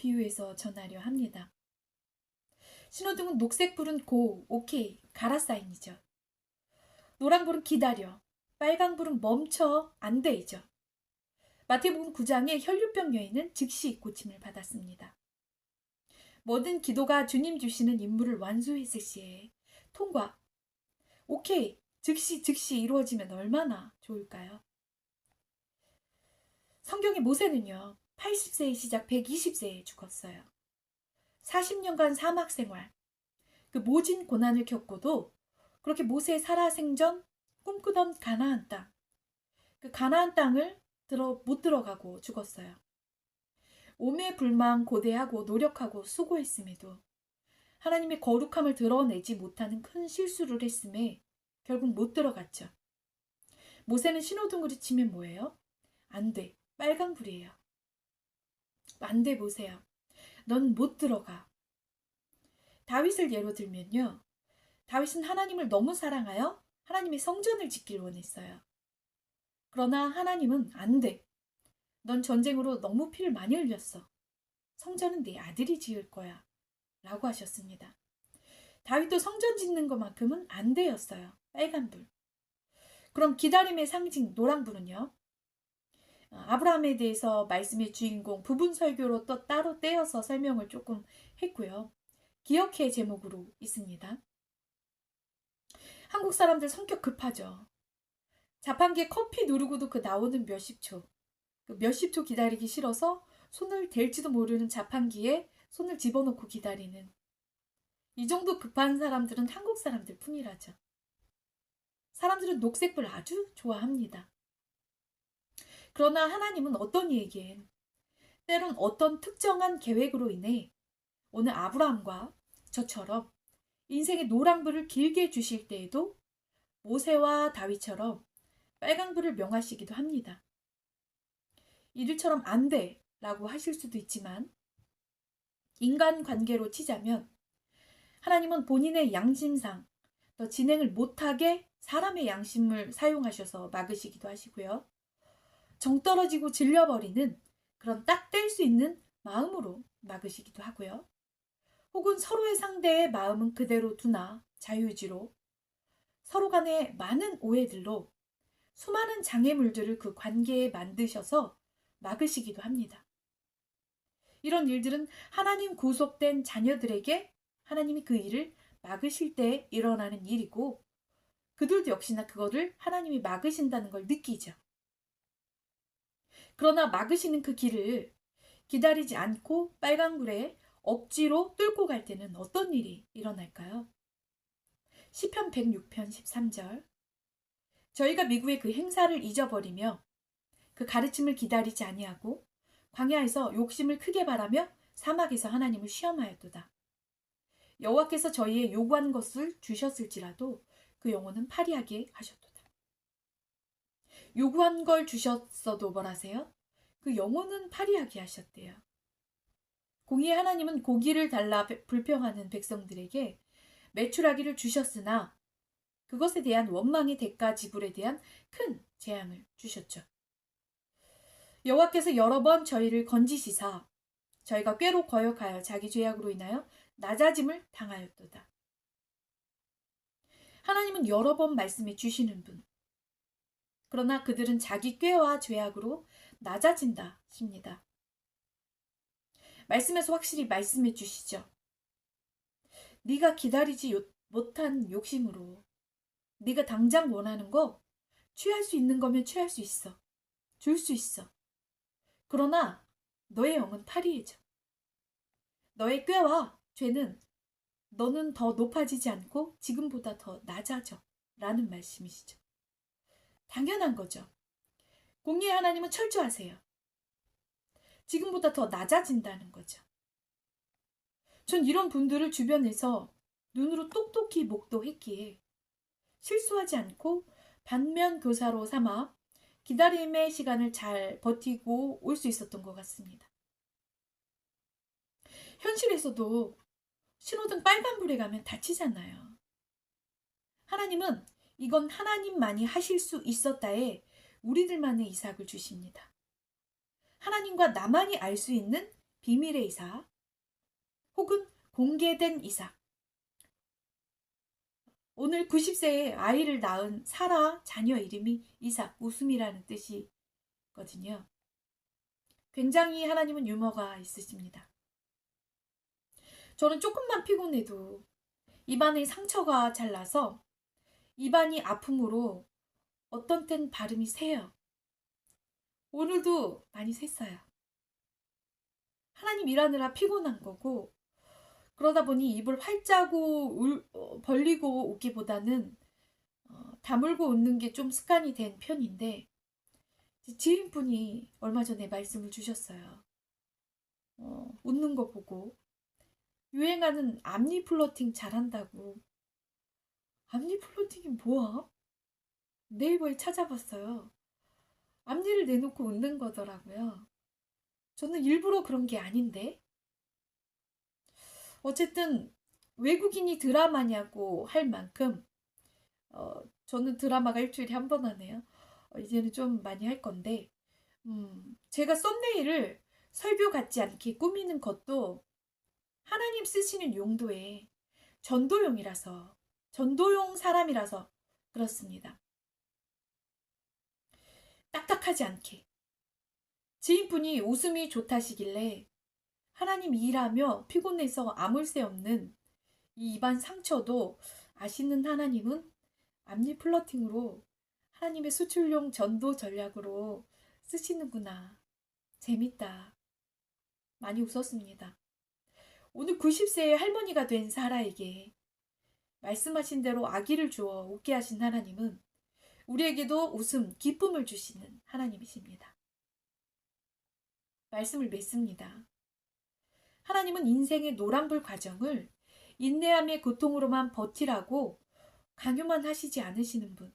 비유해서 전하려 합니다. 신호등은 녹색불은 고, 오케이, 가라 사인이죠. 노란불은 기다려, 빨간불은 멈춰, 안 돼이죠. 마태복음 9장의 혈류병 여인은 즉시 고침을 받았습니다. 모든 기도가 주님 주시는 임무를 완수했을 시에 통과, 오케이, 즉시 이루어지면 얼마나 좋을까요? 성경의 모세는요, 80세에 시작 120세에 죽었어요. 40년간 사막 생활, 그 모진 고난을 겪고도 그렇게 모세 살아생전 꿈꾸던 가나안 땅, 그 가나안 땅을 못 들어가고 죽었어요. 오매불망 고대하고 노력하고 수고했음에도 하나님의 거룩함을 드러내지 못하는 큰 실수를 했음에 결국 못 들어갔죠. 모세는 신호등으로 치면 뭐예요? 안 돼. 빨간불이에요. 안 돼, 모세야. 넌 못 들어가. 다윗을 예로 들면요. 다윗은 하나님을 너무 사랑하여 하나님의 성전을 짓길 원했어요. 그러나 하나님은 안 돼. 넌 전쟁으로 너무 피를 많이 흘렸어. 성전은 네 아들이 지을 거야. 라고 하셨습니다. 다윗도 성전 짓는 것만큼은 안 되었어요. 빨간불. 그럼 기다림의 상징 노란불은요? 아브라함에 대해서 말씀의 주인공 부분 설교로 또 따로 떼어서 설명을 조금 했고요. 기억해 제목으로 있습니다. 한국 사람들 성격 급하죠. 자판기에 커피 누르고도 그 나오는 몇십 초. 그 몇십 초 기다리기 싫어서 손을 댈지도 모르는 자판기에 손을 집어넣고 기다리는 이 정도 급한 사람들은 한국 사람들 뿐이라죠. 사람들은 녹색불 아주 좋아합니다. 그러나 하나님은 어떤 이에겐 때론 어떤 특정한 계획으로 인해 오늘 아브라함과 저처럼 인생의 노란불을 길게 주실 때에도 모세와 다윗처럼 빨간불을 명하시기도 합니다. 이들처럼 안 돼 라고 하실 수도 있지만 인간관계로 치자면 하나님은 본인의 양심상 더 진행을 못하게 사람의 양심을 사용하셔서 막으시기도 하시고요. 정 떨어지고 질려버리는 그런 딱 뗄 수 있는 마음으로 막으시기도 하고요. 혹은 서로의 상대의 마음은 그대로 두나 자유의지로 서로 간의 많은 오해들로 수많은 장애물들을 그 관계에 만드셔서 막으시기도 합니다. 이런 일들은 하나님 구속된 자녀들에게 하나님이 그 일을 막으실 때 일어나는 일이고 그들도 역시나 그거를 하나님이 막으신다는 걸 느끼죠. 그러나 막으시는 그 길을 기다리지 않고 빨간불에 억지로 뚫고 갈 때는 어떤 일이 일어날까요? 시편 106편 13절 저희가 미국의 그 행사를 잊어버리며 그 가르침을 기다리지 아니하고 광야에서 욕심을 크게 바라며 사막에서 하나님을 시험하였도다. 여호와께서 저희의 요구한 것을 주셨을지라도 그 영혼은 파리하게 하셨도다. 요구한 걸 주셨어도 뭐라세요? 그 영혼은 파리하게 하셨대요. 공의의 하나님은 고기를 달라 불평하는 백성들에게 메추라기를 주셨으나 그것에 대한 원망의 대가 지불에 대한 큰 재앙을 주셨죠. 여호와께서 여러 번 저희를 건지시사 저희가 꾀로 거역하여 자기 죄악으로 인하여 낮아짐을 당하였도다. 하나님은 여러 번 말씀해 주시는 분. 그러나 그들은 자기 꾀와 죄악으로 낮아진다 십니다. 말씀에서 확실히 말씀해 주시죠. 네가 기다리지 못한 욕심으로 네가 당장 원하는 거 취할 수 있는 거면 취할 수 있어. 줄 수 있어. 그러나 너의 영은 파리해져. 너의 꾀와 죄는 너는 더 높아지지 않고 지금보다 더 낮아져. 라는 말씀이시죠. 당연한 거죠. 공의의 하나님은 철저하세요. 지금보다 더 낮아진다는 거죠. 전 이런 분들을 주변에서 눈으로 똑똑히 목도했기에 실수하지 않고 반면교사로 삼아 기다림의 시간을 잘 버티고 올 수 있었던 것 같습니다. 현실에서도 신호등 빨간불에 가면 다치잖아요. 하나님은 이건 하나님만이 하실 수 있었다에 우리들만의 이삭을 주십니다. 하나님과 나만이 알 수 있는 비밀의 이삭 혹은 공개된 이삭. 오늘 90세에 아이를 낳은 사라 자녀 이름이 이삭, 웃음이라는 뜻이거든요. 굉장히 하나님은 유머가 있으십니다. 저는 조금만 피곤해도 입안에 상처가 잘 나서 입안이 아픔으로 어떤 땐 발음이 새요. 오늘도 많이 샜어요. 하나님 일하느라 피곤한 거고, 그러다 보니 입을 활짝 벌리고 웃기보다는 다물고 웃는 게 좀 습관이 된 편인데, 지인분이 얼마 전에 말씀을 주셨어요. 웃는 거 보고 유행하는 앞니 플러팅 잘한다고. 앞니 플러팅이 뭐야? 네이버에 찾아봤어요. 앞니를 내놓고 웃는 거더라고요. 저는 일부러 그런 게 아닌데. 어쨌든 외국인이 드라마냐고 할 만큼 저는 드라마가 일주일에 한 번 하네요. 이제는 좀 많이 할 건데 제가 썸네일을 설교 같지 않게 꾸미는 것도 하나님 쓰시는 용도의 전도용 사람이라서 그렇습니다. 딱딱하지 않게. 지인분이 웃음이 좋다시길래 하나님 일하며 피곤해서 아물 새 없는 이 입안 상처도 아시는 하나님은 앞니 플러팅으로 하나님의 수출용 전도 전략으로 쓰시는구나. 재밌다. 많이 웃었습니다. 오늘 90세의 할머니가 된 사라에게 말씀하신 대로 아기를 주어 웃게 하신 하나님은 우리에게도 웃음, 기쁨을 주시는 하나님이십니다. 말씀을 맺습니다. 하나님은 인생의 노란불 과정을 인내함의 고통으로만 버티라고 강요만 하시지 않으시는 분.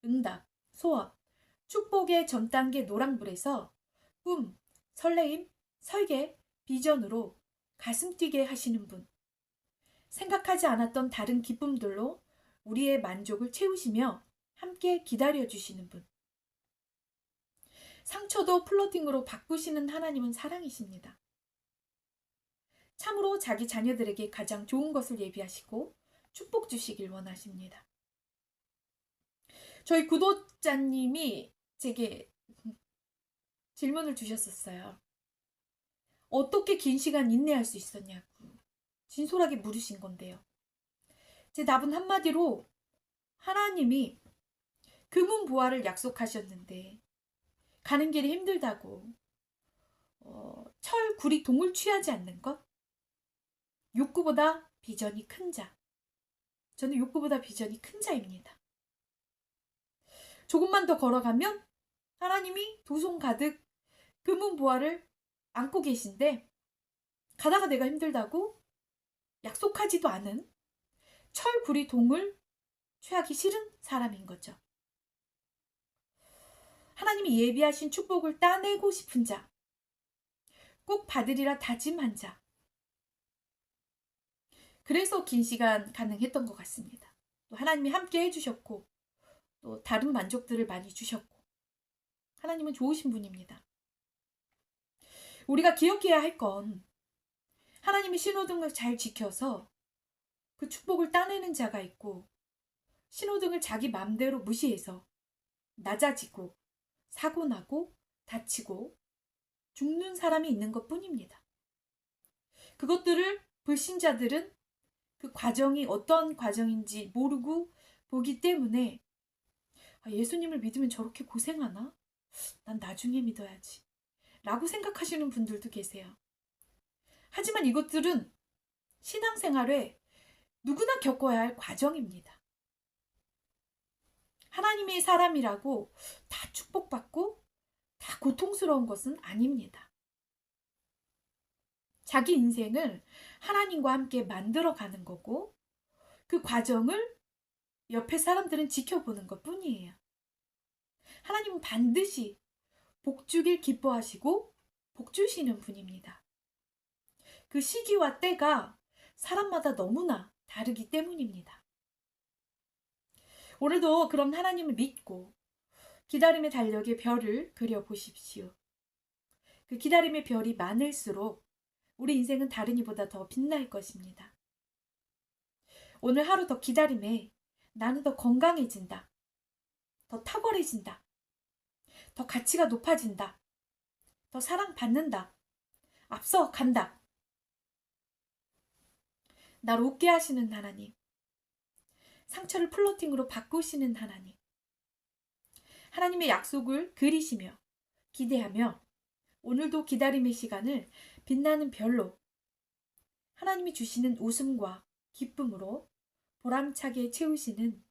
응답, 소원, 축복의 전 단계 노란불에서 꿈, 설레임, 설계, 비전으로 가슴 뛰게 하시는 분. 생각하지 않았던 다른 기쁨들로 우리의 만족을 채우시며 함께 기다려주시는 분. 상처도 플러팅으로 바꾸시는 하나님은 사랑이십니다. 참으로 자기 자녀들에게 가장 좋은 것을 예비하시고 축복 주시길 원하십니다. 저희 구독자님이 제게 질문을 주셨었어요. 어떻게 긴 시간 인내할 수 있었냐고 진솔하게 물으신 건데요. 제 답은 한마디로 하나님이 금은보화를 약속하셨는데 가는 길이 힘들다고 철, 구리, 동을 취하지 않는 것? 욕구보다 비전이 큰 자. 저는 욕구보다 비전이 큰 자입니다. 조금만 더 걸어가면 하나님이 두 손 가득 금은보화를 안고 계신데 가다가 내가 힘들다고 약속하지도 않은 철, 구리, 동을 취하기 싫은 사람인 거죠. 하나님이 예비하신 축복을 따내고 싶은 자, 꼭 받으리라 다짐한 자. 그래서 긴 시간 가능했던 것 같습니다. 또 하나님이 함께 해주셨고 또 다른 만족들을 많이 주셨고 하나님은 좋으신 분입니다. 우리가 기억해야 할 건 하나님의 신호등을 잘 지켜서 그 축복을 따내는 자가 있고 신호등을 자기 맘대로 무시해서 낮아지고 사고나고 다치고 죽는 사람이 있는 것뿐입니다. 그것들을 불신자들은 그 과정이 어떤 과정인지 모르고 보기 때문에 예수님을 믿으면 저렇게 고생하나? 난 나중에 믿어야지 라고 생각하시는 분들도 계세요. 하지만 이것들은 신앙생활에 누구나 겪어야 할 과정입니다. 하나님의 사람이라고 다 축복받고 다 고통스러운 것은 아닙니다. 자기 인생을 하나님과 함께 만들어가는 거고 그 과정을 옆에 사람들은 지켜보는 것뿐이에요. 하나님은 반드시 복 주길 기뻐하시고 복 주시는 분입니다. 그 시기와 때가 사람마다 너무나 다르기 때문입니다. 오늘도 그런 하나님을 믿고 기다림의 달력에 별을 그려보십시오. 그 기다림의 별이 많을수록 우리 인생은 다른 이보다 더 빛날 것입니다. 오늘 하루 더 기다림에 나는 더 건강해진다. 더 탁월해진다. 더 가치가 높아진다. 더 사랑받는다. 앞서 간다. 날 웃게 하시는 하나님. 상처를 플로팅으로 바꾸시는 하나님. 하나님의 약속을 그리시며 기대하며 오늘도 기다림의 시간을 빛나는 별로 하나님이 주시는 웃음과 기쁨으로 보람차게 채우시는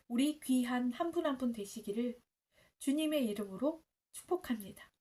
우리 귀한 한 분 한 분 되시기를 주님의 이름으로 축복합니다.